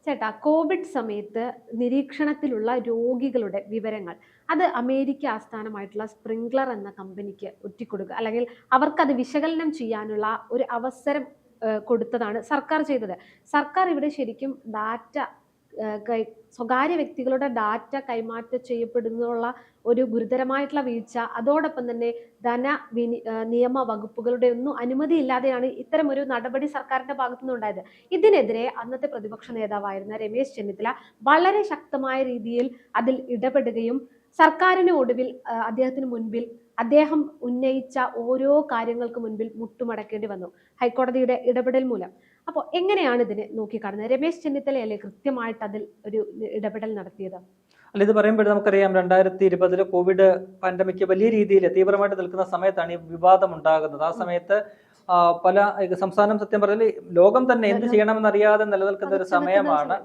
ചേട്ടാ, കോവിഡ് സമയത്ത് നിരീക്ഷണത്തിലുള്ള രോഗികളുടെ വിവരങ്ങൾ അത് അമേരിക്ക ആസ്ഥാനമായിട്ടുള്ള സ്പ്രിംഗ്ലർ എന്ന കമ്പനിക്ക് ഒറ്റിക്കൊടുക്കുക, അല്ലെങ്കിൽ അവർക്കത് വിശകലനം ചെയ്യാനുള്ള ഒരു അവസരം കൊടുത്തതാണ് സർക്കാർ ചെയ്തത്. സർക്കാർ ഇവിടെ ശരിക്കും ഡാറ്റ സ്വകാര്യ വ്യക്തികളുടെ ഡാറ്റ കൈമാറ്റം ചെയ്യപ്പെടുന്നുള്ള ഒരു ഗുരുതരമായിട്ടുള്ള വീഴ്ച, അതോടൊപ്പം തന്നെ നിയമ വകുപ്പുകളുടെ ഒന്നും അനുമതി ഇല്ലാതെയാണ് ഇത്തരം ഒരു നടപടി സർക്കാരിന്റെ ഭാഗത്തുനിന്ന് ഉണ്ടായത്. ഇതിനെതിരെ അന്നത്തെ പ്രതിപക്ഷ നേതാവായിരുന്ന രമേശ് ചെന്നിത്തല വളരെ ശക്തമായ രീതിയിൽ അതിൽ ഇടപെടുകയും സർക്കാരിന് ഒടുവിൽ അദ്ദേഹത്തിന് മുൻപിൽ അദ്ദേഹം ഉന്നയിച്ച ഓരോ കാര്യങ്ങൾക്ക് മുൻപിൽ മുട്ടുമടക്കേണ്ടി വന്നു ഹൈക്കോടതിയുടെ ഇടപെടൽ മൂലം. അപ്പോൾ എങ്ങനെയാണ് ഇതിനെ നോക്കിക്കാണുന്നത്? രമേശ് ചെന്നിത്തലയല്ലേ കൃത്യമായിട്ട് അതിൽ ഒരു ഇടപെടൽ നടത്തിയത്? അല്ല, ഇത് പറയുമ്പോൾ നമുക്കറിയാം 2020 കോവിഡ് പാൻഡമിക് വലിയ രീതിയിൽ തീവ്രമായിട്ട് നിൽക്കുന്ന സമയത്താണ് ഈ വിവാദം ഉണ്ടാകുന്നത്. ആ സമയത്ത് പല സംസ്ഥാനം സത്യം പറഞ്ഞാൽ ലോകം തന്നെ എന്ത് ചെയ്യണമെന്നറിയാതെ നിലനിൽക്കുന്ന ഒരു സമയമാണ്.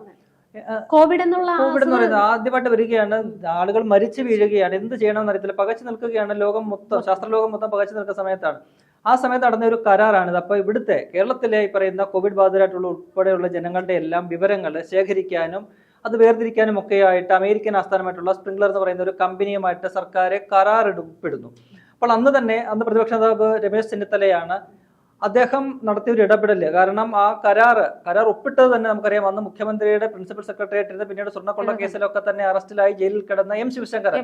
കോവിഡ് എന്ന് പറയുന്നത് ആദ്യമായിട്ട് വരികയാണ്. ആളുകൾ മരിച്ചു വീഴുകയാണ്, എന്ത് ചെയ്യണമെന്ന് അറിയത്തില്ല, പകച്ചു നിൽക്കുകയാണ്. ലോകം മൊത്തം, ശാസ്ത്രലോകം മൊത്തം പകച്ചു നിൽക്കുന്ന സമയത്താണ്. ആ സമയത്ത് നടന്ന ഒരു കരാറാണിത്. അപ്പൊ ഇവിടുത്തെ കേരളത്തിലെ ഈ പറയുന്ന കോവിഡ് ബാധിതരായിട്ടുള്ള ഉൾപ്പെടെയുള്ള ജനങ്ങളുടെ എല്ലാം വിവരങ്ങൾ ശേഖരിക്കാനും അത് വേർതിരിക്കാനും ഒക്കെയായിട്ട് അമേരിക്കൻ ആസ്ഥാനമായിട്ടുള്ള സ്പ്രിംഗ്ലർ എന്ന് പറയുന്ന ഒരു കമ്പനിയുമായിട്ട് സർക്കാർ കരാറിടപ്പെടുന്നു. അപ്പോൾ അന്ന് പ്രതിപക്ഷ നേതാവ് രമേശ് ചെന്നിത്തലയാണ് അദ്ദേഹം നടത്തിയ ഒരു ഇടപെടല്. കാരണം ആ കരാർ ഒപ്പിട്ടത് തന്നെ നമുക്കറിയാം, അന്ന് മുഖ്യമന്ത്രിയുടെ പ്രിൻസിപ്പൽ സെക്രട്ടറി ആയിട്ട് പിന്നീട് സ്വർണ്ണക്കൊള്ള കേസിലൊക്കെ തന്നെ അറസ്റ്റിലായി ജയിലിൽ കിടന്ന എം ശിവശങ്കർ,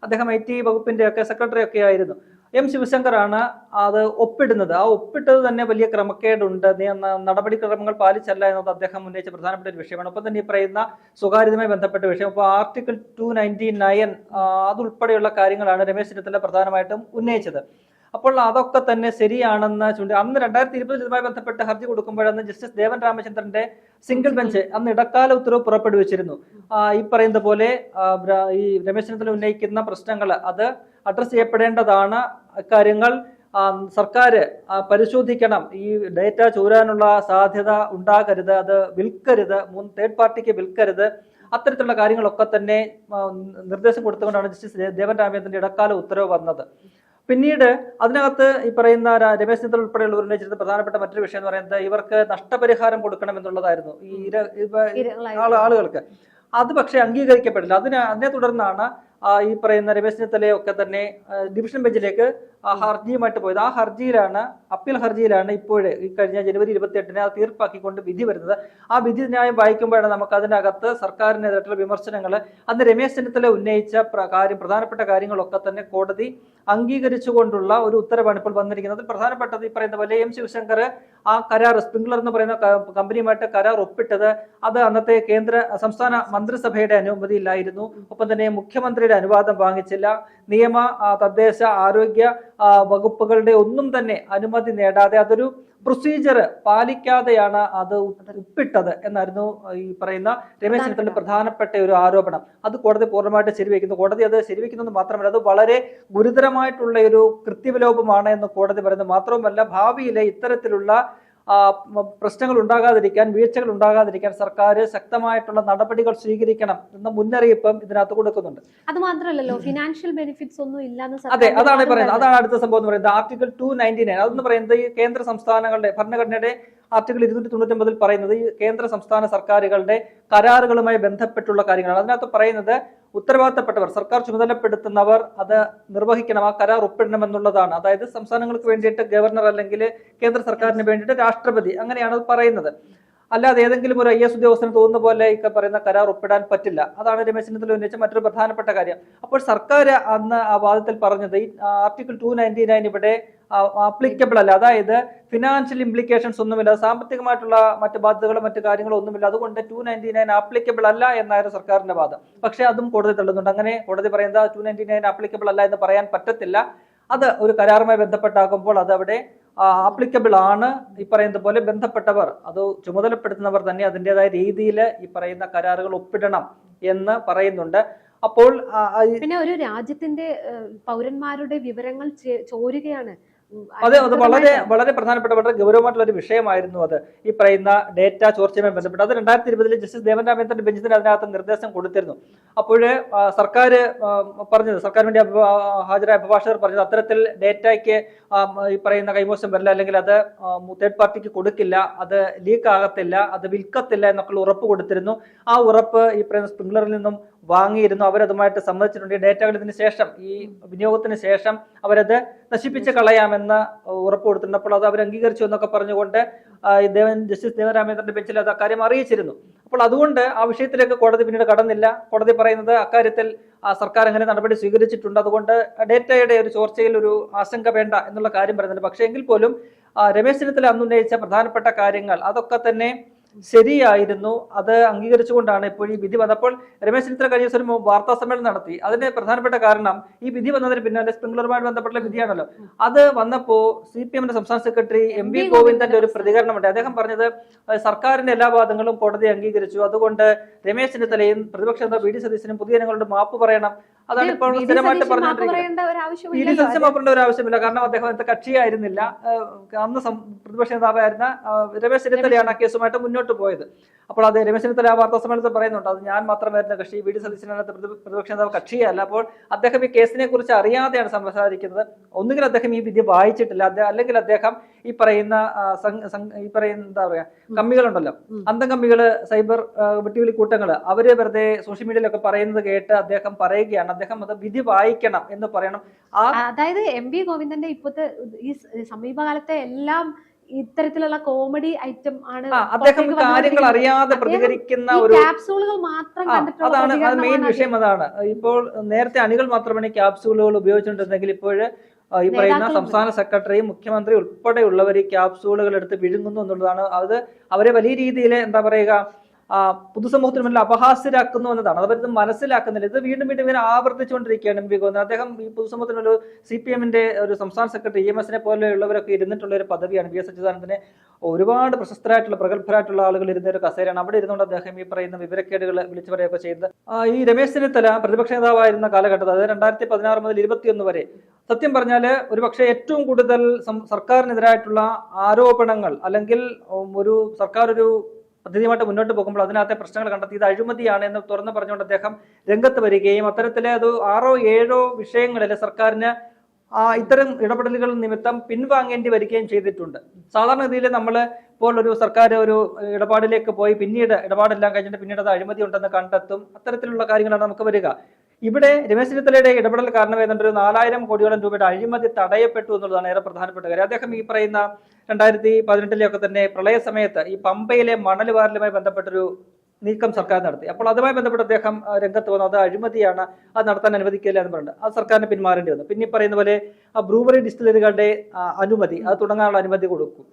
അദ്ദേഹം IT വകുപ്പിന്റെ ഒക്കെ സെക്രട്ടറി ഒക്കെ ആയിരുന്നു. എം ശിവശങ്കറാണ് അത് ഒപ്പിടുന്നത്. ആ ഒപ്പിട്ടത് തന്നെ വലിയ ക്രമക്കേടുണ്ട്, നടപടിക്രമങ്ങൾ പാലിച്ചല്ല എന്നത് അദ്ദേഹം ഉന്നയിച്ച പ്രധാനപ്പെട്ട ഒരു വിഷയമാണ്. ഒപ്പം തന്നെ ഈ പറയുന്ന സ്വകാര്യതയുമായി ബന്ധപ്പെട്ട വിഷയം, അപ്പോൾ ആർട്ടിക്കിൾ 299 അതുൾപ്പെടെയുള്ള കാര്യങ്ങളാണ് രമേശ് ചെന്നിത്തല പ്രധാനമായിട്ടും ഉന്നയിച്ചത്. അപ്പോൾ അതൊക്കെ തന്നെ ശരിയാണെന്ന് അന്ന് 2020 ഇതുമായി ബന്ധപ്പെട്ട് ഹർജി കൊടുക്കുമ്പോഴന്ന് ജസ്റ്റിസ് ദേവൻ രാമചന്ദ്രന്റെ സിംഗിൾ ബെഞ്ച് അന്ന് ഇടക്കാല ഉത്തരവ് പുറപ്പെടുവിച്ചിരുന്നു. ഈ പറയുന്ന പോലെ ഈ രമേശ് ചെന്നിത്തല ഉന്നയിക്കുന്ന പ്രശ്നങ്ങൾ അത് അഡ്രസ് ചെയ്യപ്പെടേണ്ടതാണ്. കാര്യങ്ങൾ സർക്കാർ പരിശോധിക്കണം. ഈ ഡേറ്റ ചോരാനുള്ള സാധ്യത ഉണ്ടാകരുത്, അത് വിൽക്കരുത്, തേർഡ് പാർട്ടിക്ക് വിൽക്കരുത്. അത്തരത്തിലുള്ള കാര്യങ്ങളൊക്കെ തന്നെ നിർദ്ദേശം കൊടുത്തുകൊണ്ടാണ് ജസ്റ്റിസ് ദേവൻ രാമചന്ദ്രന്റെ ഇടക്കാല ഉത്തരവ് വന്നത്. പിന്നീട് അതിനകത്ത് ഈ പറയുന്ന രമേശ് ചെന്നിത്തല ഉൾപ്പെടെയുള്ളവർ ഉന്നയിച്ചിരുന്ന പ്രധാനപ്പെട്ട മറ്റൊരു വിഷയം എന്ന് പറയുന്നത് ഇവർക്ക് നഷ്ടപരിഹാരം കൊടുക്കണം എന്നുള്ളതായിരുന്നു ഈ ആളുകൾക്ക്. അത് പക്ഷെ അംഗീകരിക്കപ്പെടില്ല. അതിനെ തുടർന്നാണ് ഈ പറയുന്ന രമേശ് ചെന്നിത്തലയൊക്കെ തന്നെ ഡിവിഷൻ ബെഞ്ചിലേക്ക് ഹർജിയുമായിട്ട് പോയത്. ആ ഹർജിയിലാണ്, അപ്പീൽ ഹർജിയിലാണ് ഇപ്പോഴേ ഈ കഴിഞ്ഞ ജനുവരി 28 അത് തീർപ്പാക്കിക്കൊണ്ട് വിധി വരുന്നത്. ആ വിധി ന്യായം വായിക്കുമ്പോഴാണ് നമുക്ക് അതിനകത്ത് സർക്കാരിനെതിരായിട്ടുള്ള വിമർശനങ്ങൾ, അന്ന് രമേശ് ചെന്നിത്തല ഉന്നയിച്ച പ്രധാനപ്പെട്ട കാര്യങ്ങളൊക്കെ തന്നെ കോടതി അംഗീകരിച്ചുകൊണ്ടുള്ള ഒരു ഉത്തരവാണ് ഇപ്പോൾ വന്നിരിക്കുന്നത്. പ്രധാനപ്പെട്ടത് ഈ പറയുന്ന പോലെ എം ശിവശങ്കർ ആ കരാർ സ്പ്രിംഗ്ലർ എന്ന് പറയുന്ന കമ്പനിയുമായിട്ട് കരാർ ഒപ്പിട്ടത് അത് അന്നത്തെ സംസ്ഥാന മന്ത്രിസഭയുടെ അനുമതിയില്ലായിരുന്നു. ഒപ്പം തന്നെ മുഖ്യമന്ത്രിയുടെ അനുവാദം വാങ്ങിച്ചില്ല. നിയമ, തദ്ദേശ, ആരോഗ്യ വകുപ്പുകളുടെ ഒന്നും തന്നെ അനുമതി നേടാതെ അതൊരു പ്രൊസീജിയർ പാലിക്കാതെയാണ് അത് ഒപ്പിട്ടത് എന്നായിരുന്നു ഈ പറയുന്ന രമേശ് ചെന്നിത്തല പ്രധാനപ്പെട്ട ഒരു ആരോപണം. അത് കോടതി പൂർണ്ണമായിട്ട് ശരിവെക്കുന്നു. കോടതി അത് ശരിവെക്കുന്നത് മാത്രമല്ല, അത് വളരെ ഗുരുതരമായിട്ടുള്ള ഒരു കൃത്യവിലോപമാണ് എന്ന് കോടതി പറയുന്നത്. മാത്രവുമല്ല, ഭാവിയിലെ ഇത്തരത്തിലുള്ള പ്രശ്നങ്ങൾ ഉണ്ടാകാതിരിക്കാൻ, വീഴ്ചകൾ ഉണ്ടാകാതിരിക്കാൻ സർക്കാർ ശക്തമായിട്ടുള്ള നടപടികൾ സ്വീകരിക്കണം എന്ന മുന്നറിയിപ്പും ഇതിനകത്ത് കൊടുക്കുന്നുണ്ട്. അത് മാത്രമല്ലല്ലോ, ഫിനാൻഷ്യൽ ബെനിഫിറ്റ്സ് ഒന്നും ഇല്ലാന്ന്. അതെ, അതാണ് പറയുന്നത്. അതാണ് അടുത്ത സംഭവം എന്ന് പറയുന്നത്. ആർട്ടിക്കിൾ 299 അതെന്ന് പറയുന്നത് ഈ കേന്ദ്ര സംസ്ഥാനങ്ങളുടെ ഭരണഘടനയുടെ ആർട്ടിക്കിൾ 299 പറയുന്നത് ഈ കേന്ദ്ര സംസ്ഥാന സർക്കാരുകളുടെ കരാറുകളുമായി ബന്ധപ്പെട്ടുള്ള കാര്യങ്ങളാണ്. അതിനകത്ത് പറയുന്നത് ഉത്തരവാദിത്തപ്പെട്ടവർ, സർക്കാർ ചുമതലപ്പെടുത്തുന്നവർ അത് നിർവഹിക്കണം, ആ കരാർ ഒപ്പിടണമെന്നുള്ളതാണ്. അതായത് സംസ്ഥാനങ്ങൾക്ക് വേണ്ടിയിട്ട് ഗവർണർ അല്ലെങ്കിൽ കേന്ദ്ര സർക്കാരിന് വേണ്ടിയിട്ട് രാഷ്ട്രപതി, അങ്ങനെയാണ് അത് പറയുന്നത്. അല്ലാതെ ഏതെങ്കിലും ഒരു IAS ഉദ്യോഗസ്ഥന് തോന്നുന്ന പോലെ ഈ പറയുന്ന കരാർ ഒപ്പിടാൻ പറ്റില്ല. അതാണ് രമേശ് ചെന്നിത്തല ഉന്നയിച്ച മറ്റൊരു പ്രധാനപ്പെട്ട കാര്യം. അപ്പോൾ സർക്കാർ അന്ന് ആ വാദത്തിൽ പറഞ്ഞത് ഈ ആർട്ടിക്കിൾ 299 ഇവിടെ ആപ്ലിക്കബിൾ അല്ല. അതായത് ഫിനാൻഷ്യൽ ഇംപ്ലിക്കേഷൻസ് ഒന്നുമില്ല, സാമ്പത്തികമായിട്ടുള്ള മറ്റ് ബാധ്യതകളോ മറ്റു കാര്യങ്ങളോ ഒന്നുമില്ല, അതുകൊണ്ട് 299 ആപ്ലിക്കബിൾ അല്ല എന്നായിരുന്നു സർക്കാരിന്റെ വാദം. പക്ഷെ അതും കോടതി തള്ളുന്നുണ്ട്. അങ്ങനെ കോടതി പറയുന്നത് 299 ആപ്ലിക്കബിൾ അല്ല എന്ന് പറയാൻ പറ്റത്തില്ല. അത് ഒരു കരാറുമായി ബന്ധപ്പെട്ടാകുമ്പോൾ അത് അവിടെ ആപ്ലിക്കബിൾ ആണ്. ഈ പറയുന്നത് പോലെ ബന്ധപ്പെട്ടവർ, അത് ചുമതലപ്പെടുത്തുന്നവർ തന്നെ അതിൻ്റെതായ രീതിയിൽ ഈ പറയുന്ന കരാറുകൾ ഒപ്പിടണം എന്ന് പറയുന്നുണ്ട്. അപ്പോൾ പിന്നെ ഒരു രാജ്യത്തിന്റെ പൗരന്മാരുടെ വിവരങ്ങൾ ചോരുകയാണ്. അത് വളരെ വളരെ പ്രധാനപ്പെട്ട വളരെ ഗൗരവമായിട്ടുള്ള ഒരു വിഷയമായിരുന്നു അത്. ഈ പറയുന്ന ഡേറ്റ ചോർച്ചയുമായി ബന്ധപ്പെട്ട് അത് 2020 ജസ്റ്റിസ് ദേവൻ രാമേന്ദ്രന്റെ ബെഞ്ചിന് അതിനകത്ത് നിർദ്ദേശം കൊടുത്തിരുന്നു. അപ്പോൾ സർക്കാർ പറഞ്ഞത്, സർക്കാർ വേണ്ടി ഹാജരായ അഭിഭാഷകർ പറഞ്ഞത് അത്തരത്തിൽ ഡേറ്റയ്ക്ക് ഈ പറയുന്ന കൈമോശം വരില്ല, അല്ലെങ്കിൽ അത് തേർഡ് പാർട്ടിക്ക് കൊടുക്കില്ല, അത് ലീക്ക് ആകത്തില്ല, അത് വിൽക്കത്തില്ല എന്നൊക്കെ ഉറപ്പ് കൊടുത്തിരുന്നു. ആ ഉറപ്പ് ഈ പറയുന്ന സ്പ്രിംഗ്ലറിൽ നിന്നും വാങ്ങിയിരുന്നു. അവരതുമായിട്ട് സമ്മതിച്ചിട്ടുണ്ട്. ഈ ഡേറ്റകൾ ഇതിന് ശേഷം, ഈ വിനിയോഗത്തിന് ശേഷം അവരത് നശിപ്പിച്ച് കളയാമെന്ന് ഉറപ്പ് കൊടുത്തിട്ടുണ്ട്. അപ്പോൾ അത് അവർ അംഗീകരിച്ചു എന്നൊക്കെ പറഞ്ഞുകൊണ്ട് ജസ്റ്റിസ് ദേവൻ രാമേന്ദ്രന്റെ ബെഞ്ചിൽ അത് അക്കാര്യം അറിയിച്ചിരുന്നു. അപ്പോൾ അതുകൊണ്ട് ആ വിഷയത്തിലേക്ക് കോടതി പിന്നീട് കടന്നില്ല. കോടതി പറയുന്നത് അക്കാര്യത്തിൽ സർക്കാർ അങ്ങനെ നടപടി സ്വീകരിച്ചിട്ടുണ്ട്, അതുകൊണ്ട് ഡേറ്റയുടെ ഒരു ചോർച്ചയിൽ ഒരു ആശങ്ക വേണ്ട എന്നുള്ള കാര്യം പറയുന്നുണ്ട്. പക്ഷേ എങ്കിൽ പോലും രമേശ് ചെന്നിത്തല അന്നുന്നയിച്ച പ്രധാനപ്പെട്ട കാര്യങ്ങൾ അതൊക്കെ തന്നെ ശരിയായിരുന്നു. അത് അംഗീകരിച്ചുകൊണ്ടാണ് ഇപ്പോൾ ഈ വിധി വന്നപ്പോൾ രമേശ് ചെന്നിത്തല കഴിഞ്ഞ ദിവസം ഒരു വാർത്താ സമ്മേളനം നടത്തി. അതിന് പ്രധാനപ്പെട്ട കാരണം ഈ വിധി വന്നതിന് പിന്നാലെ സ്പ്രിംഗ്ലറുമായി ബന്ധപ്പെട്ട വിധിയാണല്ലോ. അത് വന്നപ്പോൾ CPM സംസ്ഥാന സെക്രട്ടറി MV ഗോവിന്ദന്റെ ഒരു പ്രതികരണമുണ്ട്. അദ്ദേഹം പറഞ്ഞത് സർക്കാരിന്റെ എല്ലാ വാദങ്ങളും കോടതി അംഗീകരിച്ചു, അതുകൊണ്ട് രമേശ് ചെന്നിത്തലയും പ്രതിപക്ഷ നേതാവ് VD സതീശനും പൊതുജനങ്ങളോട് മാപ്പ് പറയണം. അതാണ് ഇപ്പോൾ സ്ഥിരമായിട്ട് പറഞ്ഞുകൊണ്ടിരിക്കുന്നത്. മാപ്പേണ്ട ഒരു ആവശ്യമില്ല, കാരണം അദ്ദേഹം അന്നത്തെ കക്ഷിയായിരുന്നില്ല. അന്ന് പ്രതിപക്ഷ നേതാവായിരുന്ന രമേശ് ചെന്നിത്തലയാണ് ആ കേസുമായിട്ട് മുന്നോട്ട് പോയത്. അപ്പോൾ അത് രമേശ് ചെന്നിത്തല ആ വാർത്താ സമ്മേളനത്തിൽ പറയുന്നുണ്ട്, അത് ഞാൻ മാത്രമായിരുന്ന കക്ഷി, VD സതീശനാണ് പ്രതിപക്ഷ നേതാവ് കക്ഷിയല്ല. അപ്പോൾ അദ്ദേഹം ഈ കേസിനെ കുറിച്ച് അറിയാതെയാണ് സംസാരിക്കുന്നത്. ഒന്നുകിൽ അദ്ദേഹം ഈ വിധി വായിച്ചിട്ടില്ല, അല്ലെങ്കിൽ അദ്ദേഹം ഈ പറയുന്ന എന്താ പറയാ കമ്മികളുണ്ടല്ലോ, അന്തം കമ്മികള്, സൈബർ വെട്ടിവിളി കൂട്ടങ്ങള്, അവര് വെറുതെ സോഷ്യൽ മീഡിയയിലൊക്കെ പറയുന്നത് കേട്ട് അദ്ദേഹം പറയുകയാണ്. അദ്ദേഹം അത് വിധി വായിക്കണം എന്ന് പറയണം. അതായത് MV ഗോവിന്ദന്റെ ഇപ്പോഴത്തെ ഈ സമീപകാലത്തെ എല്ലാം ഇത്തരത്തിലുള്ള കോമഡി ഐറ്റം ആണ്. അദ്ദേഹം കാര്യങ്ങൾ അറിയാതെ പ്രതികരിക്കുന്ന ഒരു ക്യാപ്സൂളുകൾ മാത്രം അതാണ് മെയിൻ വിഷയം. അതാണ് ഇപ്പോൾ നേരത്തെ അണികൾ മാത്രമാണ് ക്യാപ്സൂളുകൾ ഉപയോഗിച്ചുകൊണ്ടിരുന്നെങ്കിൽ ഇപ്പോൾ ഈ പറയുന്ന സംസ്ഥാന സെക്രട്ടറി, മുഖ്യമന്ത്രി ഉൾപ്പെടെയുള്ളവർ ഈ ക്യാപ്സൂളുകൾ എടുത്ത് വിഴുങ്ങുന്നു എന്നുള്ളതാണ്. അത് അവരെ വലിയ രീതിയിൽ എന്താ പറയുക പൊതുസമൂഹത്തിന് മുന്നിൽ അപഹാസ്യരാക്കുന്നു എന്നതാണ്. അവരത് മനസ്സിലാക്കുന്നില്ല. ഇത് വീണ്ടും വീണ്ടും ഇങ്ങനെ ആവർത്തിച്ചുകൊണ്ടിരിക്കുകയാണ് MV ഗോവിന്ദൻ. അദ്ദേഹം ഈ പൊതുസമൂഹത്തിനൊരു CPMന്റെ ഒരു സംസ്ഥാന സെക്രട്ടറി, EMSനെ പോലെയുള്ളവരൊക്കെ ഇരുന്നിട്ടുള്ള ഒരു പദവിയാണ്. VS അച്യുതാനന്ദനെ ഒരുപാട് പ്രശസ്തരായിട്ടുള്ള പ്രഗത്ഭരായിട്ടുള്ള ആളുകൾ ഇരുന്ന ഒരു കസേരയാണ്. അവിടെ ഇരുന്നുകൊണ്ട് അദ്ദേഹം ഈ പറയുന്ന വിവരക്കേടുകൾ വിളിച്ചു പറയുകയൊക്കെ ചെയ്യുന്നത്. ഈ രമേശ് ചെന്നിത്തല പ്രതിപക്ഷ നേതാവായിരുന്ന കാലഘട്ടത്തിൽ, അതായത് 2016 മുതൽ 2021 വരെ, സത്യം പറഞ്ഞാല് ഒരുപക്ഷെ ഏറ്റവും കൂടുതൽ സർക്കാരിനെതിരായിട്ടുള്ള ആരോപണങ്ങൾ, അല്ലെങ്കിൽ ഒരു സർക്കാർ ഒരു പദ്ധതിയുമായിട്ട് മുന്നോട്ട് പോകുമ്പോൾ അതിനകത്തെ പ്രശ്നങ്ങൾ കണ്ടെത്തി ഇത് അഴിമതിയാണ് എന്ന് തുറന്നു പറഞ്ഞുകൊണ്ട് അദ്ദേഹം രംഗത്ത് വരികയും അത്തരത്തിലെ അത് 6 or 7 വിഷയങ്ങളിൽ സർക്കാരിന് ഇത്തരം ഇടപെടലുകൾ നിമിത്തം പിൻവാങ്ങേണ്ടി വരികയും ചെയ്തിട്ടുണ്ട്. സാധാരണഗതിയിൽ നമ്മൾ ഇപ്പോൾ ഒരു സർക്കാർ ഒരു ഇടപാടിലേക്ക് പോയി പിന്നീട് ഇടപാടെല്ലാം കഴിഞ്ഞിട്ട് പിന്നീട് അത് അഴിമതി ഉണ്ടെന്ന് കണ്ടെത്തും. അത്തരത്തിലുള്ള കാര്യങ്ങളാണ് നമുക്ക് വരിക. ഇവിടെ രമേശ് ചെന്നിത്തലയുടെ ഇടപെടൽ കാരണമായതുകൊണ്ട് ഒരു 4000 കോടിയോളം രൂപയുടെ അഴിമതി തടയപ്പെട്ടു എന്നുള്ളതാണ് ഏറെ പ്രധാനപ്പെട്ട കാര്യം. അദ്ദേഹം ഈ പറയുന്ന 2018 തന്നെ പ്രളയ സമയത്ത് ഈ പമ്പയിലെ മണൽ വാരലുമായി ബന്ധപ്പെട്ടൊരു നീക്കം സർക്കാർ നടത്തി. അപ്പോൾ അതുമായി ബന്ധപ്പെട്ട് അദ്ദേഹം രംഗത്ത് വന്നു, അത് അഴിമതിയാണ്, അത് നടത്താൻ അനുവദിക്കില്ല എന്ന് പറഞ്ഞിട്ട് അത് സർക്കാരിന് പിന്മാറേണ്ടി വന്നു. പിന്നെ പറയുന്ന പോലെ ബ്രൂവറി ഡിസ്റ്റിലറികളുടെ അനുമതി, അത് തുടങ്ങാനുള്ള അനുമതി കൊടുക്കും,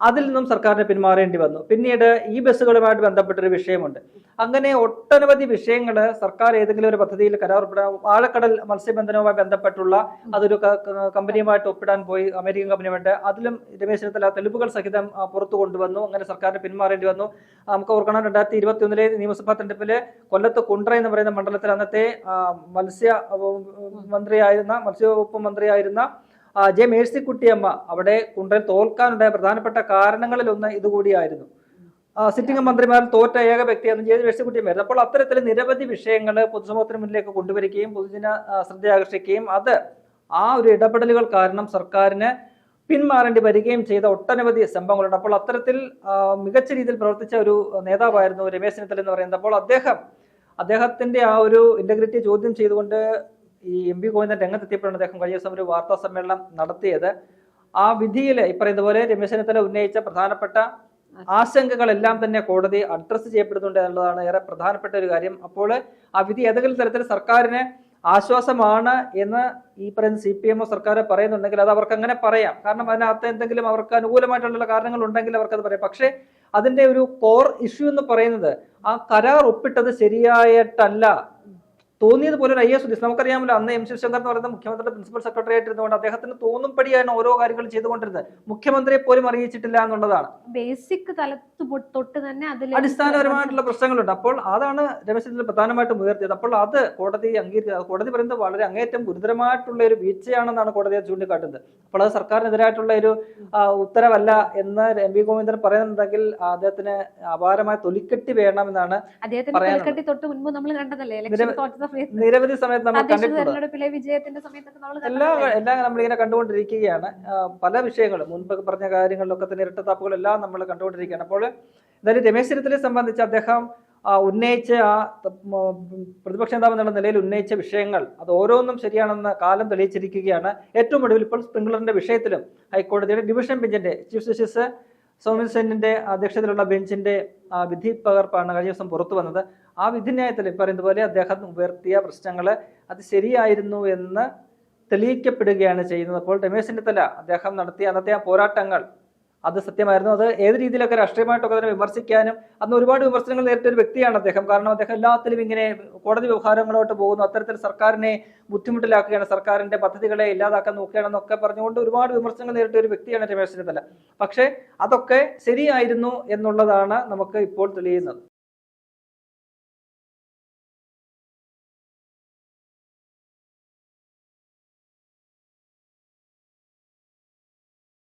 അതിൽ നിന്നും സർക്കാരിന് പിന്മാറേണ്ടി വന്നു. പിന്നീട് ഈ ബസ്സുകളുമായിട്ട് ബന്ധപ്പെട്ടൊരു വിഷയമുണ്ട്. അങ്ങനെ ഒട്ടനവധി വിഷയങ്ങൾ സർക്കാർ ഏതെങ്കിലും ഒരു പദ്ധതിയിൽ കരാർപ്പെടാൻ, ആഴക്കടൽ മത്സ്യബന്ധനവുമായി ബന്ധപ്പെട്ടുള്ള അതൊരു കമ്പനിയുമായിട്ട് ഒപ്പിടാൻ പോയി, അമേരിക്കൻ കമ്പനിയുമായിട്ട്, അതിലും രമേശ് ചെന്നിത്തല തെളിവുകൾ സഹിതം പുറത്തു കൊണ്ടുവന്നു. അങ്ങനെ സർക്കാരിന് പിന്മാറേണ്ടി വന്നു. നമുക്ക് ഓർക്കണം, 2021 നിയമസഭാ തെരഞ്ഞെടുപ്പില് കൊല്ലത്ത് കുണ്ട്ര എന്ന് പറയുന്ന മണ്ഡലത്തിൽ അന്നത്തെ മത്സ്യവകുപ്പ് മന്ത്രിയായിരുന്ന ജെ മേഴ്സിക്കുട്ടിയമ്മ അവിടെ കുണ്ട്രയിൽ തോൽക്കാനുണ്ടായ പ്രധാനപ്പെട്ട കാരണങ്ങളിലൊന്ന് ഇതുകൂടിയായിരുന്നു. സിറ്റിംഗ് മന്ത്രിമാരിൽ തോറ്റ ഏക വ്യക്തിയാണ് ജെ മേഴ്സിക്കുട്ടിയമ്മയായിരുന്നു. അപ്പോൾ അത്തരത്തിൽ നിരവധി വിഷയങ്ങൾ പൊതുസമൂഹത്തിന് മുന്നിലേക്ക് കൊണ്ടുവരികയും പൊതുജന ശ്രദ്ധ ആകർഷിക്കുകയും അത് ആ ഒരു ഇടപെടലുകൾ കാരണം സർക്കാരിന് പിന്മാറേണ്ടി വരികയും ചെയ്ത ഒട്ടനവധി സംഭവങ്ങളുണ്ട്. അപ്പോൾ അത്തരത്തിൽ മികച്ച രീതിയിൽ പ്രവർത്തിച്ച ഒരു നേതാവായിരുന്നു രമേശ് ചെന്നിത്തല എന്ന് പറയുന്നത്. അപ്പോൾ അദ്ദേഹത്തിന്റെ ആ ഒരു ഇന്റഗ്രിറ്റി ചോദ്യം ചെയ്തുകൊണ്ട് ഈ MV ഗോവിന്ദൻ രംഗത്തെത്തിയപ്പോഴാണ് അദ്ദേഹം കഴിഞ്ഞ ദിവസം ഒരു വാർത്താ സമ്മേളനം നടത്തിയത്. ആ വിധിയിൽ ഈ പറയുന്ന പോലെ രമേശ് ചെന്നിത്തല ഉന്നയിച്ച പ്രധാനപ്പെട്ട ആശങ്കകളെല്ലാം തന്നെ കോടതി അഡ്രസ്സ് ചെയ്യപ്പെടുന്നുണ്ട് എന്നുള്ളതാണ് ഏറെ പ്രധാനപ്പെട്ട ഒരു കാര്യം. അപ്പോൾ ആ വിധി ഏതെങ്കിലും തരത്തിൽ സർക്കാരിന് ആശ്വാസമാണ് എന്ന് ഈ പറയുന്ന CPM സർക്കാർ പറയുന്നുണ്ടെങ്കിൽ അത് അവർക്ക് അങ്ങനെ പറയാം. കാരണം അതിനകത്ത് എന്തെങ്കിലും അവർക്ക് അനുകൂലമായിട്ടുള്ള കാരണങ്ങൾ ഉണ്ടെങ്കിൽ അവർക്കത് പറയാം. പക്ഷേ അതിന്റെ ഒരു കോർ ഇഷ്യൂ എന്ന് പറയുന്നത് ആ കരാർ ഒപ്പിട്ടത് ശരിയായിട്ടല്ല തോന്നിയതുപോലെ ഒരു IAS ഉദ്യോഗസ്ഥൻ, നമുക്കറിയാമല്ലോ അന്ന് M ശിവശങ്കർ എന്ന് പറയുന്ന മുഖ്യമന്ത്രിയുടെ പ്രിൻസിപ്പൽ സെക്രട്ടറി ആയിട്ടിരുന്നുകൊണ്ട് അദ്ദേഹത്തിന് തോന്നുംപടിയാണ് ഓരോ കാര്യങ്ങൾ ചെയ്തുകൊണ്ടിരുന്നത്. മുഖ്യമന്ത്രിയെ പോലും അറിയിച്ചിട്ടില്ല എന്നുള്ളതാണ്. ബേസിക് തലത്ത് തൊട്ട് തന്നെ അതിൽ അടിസ്ഥാനപരമായിട്ടുള്ള പ്രശ്നങ്ങളുണ്ട്. അപ്പോൾ അതാണ് രമേശ് ചെന്നിത്തല പ്രധാനമായിട്ടും ഉയർത്തിയത്. അപ്പോൾ അത് കോടതി കോടതി പറയുന്നത് വളരെ അങ്ങേറ്റം ഗുരുതരമായിട്ടുള്ള ഒരു വീഴ്ചയാണെന്നാണ് കോടതി അത് ചൂണ്ടിക്കാട്ടുന്നത്. അപ്പോൾ അത് സർക്കാരിനെതിരായിട്ടുള്ള ഒരു ഉത്തരവല്ല എന്ന് എം വി ഗോവിന്ദൻ പറയുന്നുണ്ടെങ്കിൽ അദ്ദേഹത്തിന് അപാരമായ തൊലിക്കെട്ടി വേണമെന്നാണ് അദ്ദേഹത്തിന് തൊട്ട് മുൻപ് നമ്മൾ കണ്ടതല്ലേ നിരവധി സമയത്ത് നമ്മൾ കണ്ടിട്ടുണ്ട്. തെരഞ്ഞെടുപ്പിലെ വിജയത്തിന്റെ സമയത്തൊക്കെ നമ്മൾ എല്ലാം നമ്മളിങ്ങനെ കണ്ടുകൊണ്ടിരിക്കുകയാണ്. പല വിഷയങ്ങളും മുൻപ് പറഞ്ഞ കാര്യങ്ങളിലൊക്കെ തന്നെ ഇരട്ടത്താപ്പുകളെല്ലാം നമ്മൾ കണ്ടുകൊണ്ടിരിക്കുകയാണ്. അപ്പോൾ എന്തായാലും രമേശ് ചെന്നിത്തലയെ സംബന്ധിച്ച് അദ്ദേഹം ഉന്നയിച്ച പ്രതിപക്ഷ നേതാവ് എന്നുള്ള നിലയിൽ ഉന്നയിച്ച വിഷയങ്ങൾ അത് ഓരോന്നും ശരിയാണെന്ന് കാലം തെളിയിച്ചിരിക്കുകയാണ്. ഏറ്റവും ഒടുവിൽ ഇപ്പോൾ സ്പ്രിംഗ്ലറിന്റെ വിഷയത്തിലും ഹൈക്കോടതിയുടെ ഡിവിഷൻ ബെഞ്ചിന്റെ ചീഫ് ജസ്റ്റിസ് സൗമ്യ സെന്നിന്റെ അധ്യക്ഷതയിലുള്ള ബെഞ്ചിന്റെ വിധി പകർപ്പാണ് കഴിഞ്ഞ ദിവസം പുറത്തു വന്നത്. ആ വിധിന്യായത്തിൽ പറയുന്ന പോലെ അദ്ദേഹം ഉയർത്തിയ പ്രശ്നങ്ങൾ അത് ശരിയായിരുന്നു എന്ന് തെളിയിക്കപ്പെടുകയാണ് ചെയ്യുന്നത്. അപ്പോൾ രമേശ് ചെന്നിത്തല അദ്ദേഹം നടത്തിയ അന്നത്തെ ആ പോരാട്ടങ്ങൾ അത് സത്യമായിരുന്നു. അത് ഏത് രീതിയിലൊക്കെ രാഷ്ട്രീയമായിട്ടൊക്കെ അതിനെ വിമർശിക്കാനും അന്ന് ഒരുപാട് വിമർശനങ്ങൾ നേരിട്ട ഒരു വ്യക്തിയാണ് അദ്ദേഹം. കാരണം അദ്ദേഹം എല്ലാത്തിലും ഇങ്ങനെ കോടതി വ്യവഹാരങ്ങളോട്ട് പോകുന്നു, അത്തരത്തിൽ സർക്കാരിനെ ബുദ്ധിമുട്ടിലാക്കുകയാണ്, സർക്കാരിന്റെ പദ്ധതികളെ ഇല്ലാതാക്കാൻ നോക്കുകയാണെന്നൊക്കെ പറഞ്ഞുകൊണ്ട് ഒരുപാട് വിമർശനങ്ങൾ നേരിട്ട ഒരു വ്യക്തിയാണ് രമേശ് ചെന്നിത്തല. പക്ഷേ അതൊക്കെ ശരിയായിരുന്നു എന്നുള്ളതാണ് നമുക്ക് ഇപ്പോൾ തെളിയുന്നത്.